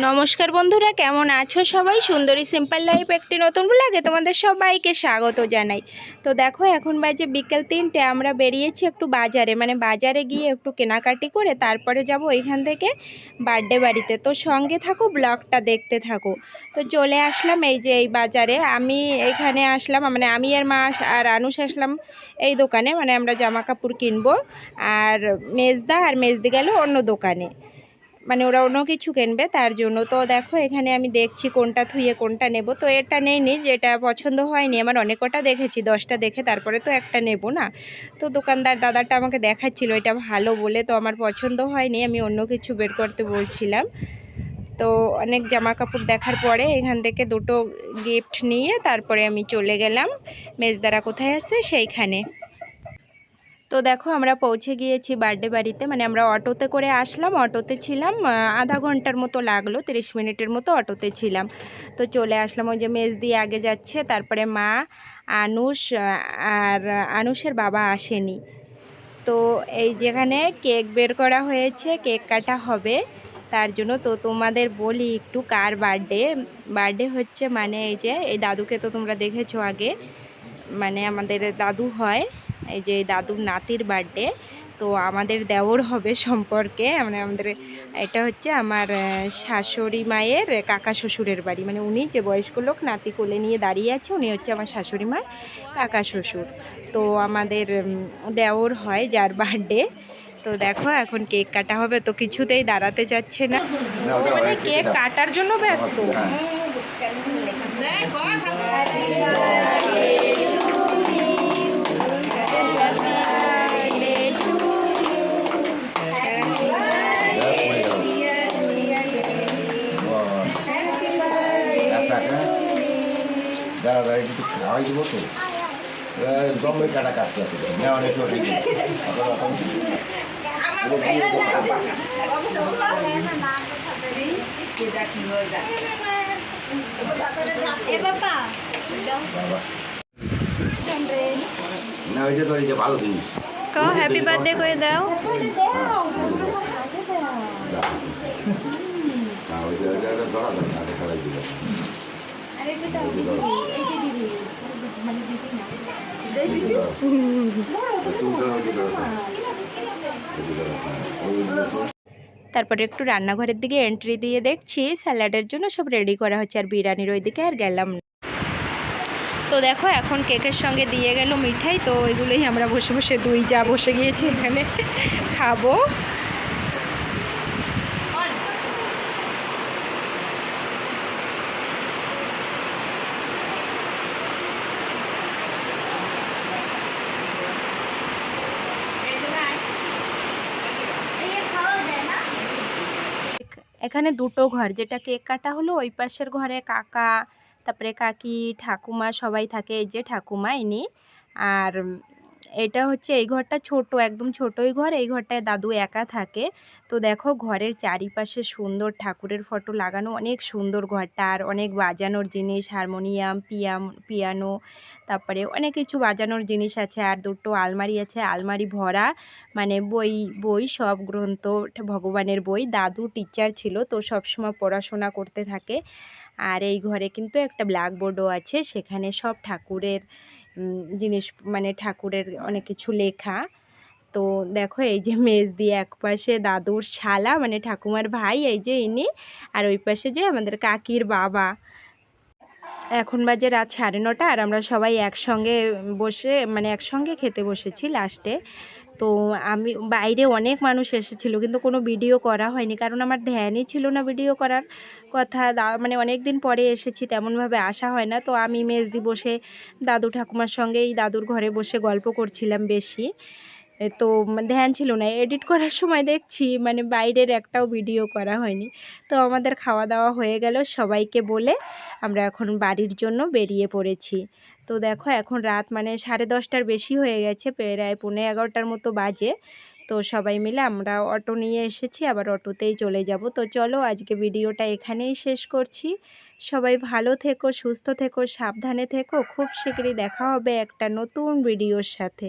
নমস্কার বন্ধুরা, কেমন আছো সবাই? সুন্দরী সিম্পল লাইফ একটি নতুন ব্লগে তোমাদের সবাইকে স্বাগত জানাই। তো দেখো, এখন বাজে বিকেল 3টে। আমরা বেরিয়েছি একটু বাজারে, বাজারে গিয়ে একটু কেনাকাটি করে তারপরে যাব ওইখান থেকে বার্থডে বাড়িতে। তো সঙ্গে থাকো, ব্লগটা দেখতে থাকো। তো চলে আসলাম এই যে এই বাজারে। আমি এখানে আসলাম, আমি আর মা আর আনুষ আসলাম এই দোকানে। আমরা জামা কাপড় কিনবো, আর মেজদি গেল অন্য দোকানে। ওরা অন্য কিছু কিনবে তার জন্য। তো দেখো, এখানে আমি দেখছি কোনটা থুয়ে কোনটা নেব। তো এটা নেইনি, যেটা পছন্দ হয়নি আমার। অনেক কটা দেখেছি, 10টা দেখে তারপরে তো একটা নেব না। তো দোকানদার দাদাটা আমাকে দেখাচ্ছিল এটা ভালো বলে, তো আমার পছন্দ হয়নি, আমি অন্য কিছু বের করতে বলছিলাম। তো অনেক জামা কাপড় দেখার পরে এখান থেকে দুটো গিফট নিয়ে তারপরে আমি চলে গেলাম মেজদারা কোথায় আছে সেইখানে। তো দেখো, আমরা পৌঁছে গিয়েছি বার্থডে বাড়িতে। আমরা অটোতে করে আসলাম, অটোতে ছিলাম আধা ঘন্টার মতো লাগলো, 30 মিনিটের মতো অটোতে ছিলাম। তো চলে আসলাম। ওই যে মেজদি আগে যাচ্ছে, তারপরে মা, আনুষ, আর আনুষের বাবা আসেনি। তো এই যেখানে কেক বের করা হয়েছে, কেক কাটা হবে তার জন্য। তো তোমাদের বলি একটু কার বার্থডে হচ্ছে। এই যে এই দাদুকে তো তোমরা দেখেছো আগে, আমাদের দাদু হয়। এই যে দাদুর নাতির বার্থডে। তো আমাদের দেওর হবে সম্পর্কে, আমাদের এটা হচ্ছে আমার শাশুড়ি মায়ের কাকা শ্বশুরের বাড়ি। উনি যে বয়স্ক লোক নাতি কোলে নিয়ে দাঁড়িয়ে আছে, উনি হচ্ছে আমার শাশুড়ি মায়ের কাকা শ্বশুর। তো আমাদের দেওর হয় যার বার্থডে। তো দেখো, এখন কেক কাটা হবে, তো কিছুতেই দাঁড়াতে চাচ্ছে না, কেক কাটার জন্য ব্যস্ত। দাদা একটু খাওয়াই দিব তো, জম্বে কাটা কাটতে আছে অনেক না, ওই যে তোর ভালো জিনিস হ্যাপি বার্থডে করে দাও। তারপরে একটু রান্নাঘরের দিকে এন্ট্রি দিয়ে দেখছি স্যালাডের জন্য সব রেডি করা হচ্ছে, আর বিরিয়ানির ওই দিকে আর গেলাম না। তো দেখো, এখন কেকের সঙ্গে দিয়ে গেল মিঠাই। তো এগুলোই আমরা বসে বসে দুই যা বসে গিয়েছি এখানে খাবো। এখানে দুটো ঘর, যেটা কেক কাটা হলো ওই পাশের ঘরে কাকা, তারপরে কাকি, ঠাকুমা সবাই থাকে। এই যে ঠাকুমা ইনি। আর এটা হচ্ছে এই ঘরটা ছোট, একদম ছোটই ঘর। এই ঘরটায় দাদু একা থাকে। তো দেখো, ঘরের চারিপাশে সুন্দর ঠাকুরের ফটো লাগানো, অনেক সুন্দর ঘরটা। আর অনেক বাজানোর জিনিস, হারমোনিয়াম, পিয়ানো, তারপরে অনেক কিছু বাজানোর জিনিস আছে। আর দুটো আলমারি আছে, আলমারি ভরা বই সব গ্রন্থ, ভগবানের বই। দাদু টিচার ছিল, তো সবসময় পড়াশোনা করতে থাকে। আর এই ঘরে কিন্তু একটা ব্ল্যাকবোর্ডও আছে, সেখানে সব ঠাকুরের জিনিস, ঠাকুরের অনেক কিছু লেখা। তো দেখো, এই যে মেজদি এক পাশে দাদুর শালা, ঠাকুমার ভাই, এই যে ইনি। আর ওই পাশে যে আমাদের কাকির বাবা। এখন বাজে রাত 9:30, আর আমরা সবাই একসঙ্গে বসে একসঙ্গে খেতে বসেছি লাস্টে। তো আমি বাইরে অনেক মানুষ এসেছিল, কিন্তু কোনো ভিডিও করা হয়নি, কারণ আমার ধ্যানই ছিল না ভিডিও করার কথা। অনেক দিন পরে এসেছি, তেমনভাবে আসা হয় না। তো আমি মেজদি বসে দাদু ঠাকুমার সঙ্গে এই দাদুর ঘরে বসে গল্প করছিলাম বেশি। তো ধ্যান ছিল না, এডিট করার সময় দেখছি বাইরের একটাও ভিডিও করা হয়নি। তো আমাদের খাওয়া দাওয়া হয়ে গেল সবাইকে বলে, আমরা এখন বাড়ির জন্য বেরিয়ে পড়েছি। তো দেখো, এখন রাত 10:30টার বেশি হয়ে গেছে, প্রায় 11:45টার মতো বাজে। তো সবাই মিলে আমরা অটো নিয়ে এসেছি, আবার অটোতেই চলে যাব। তো চলো, আজকে ভিডিওটা এখানেই শেষ করছি। সবাই ভালো থেকো, সুস্থ থেকো, সাবধানে থেকো। খুব শীঘ্রই দেখা হবে একটা নতুন ভিডিওর সাথে।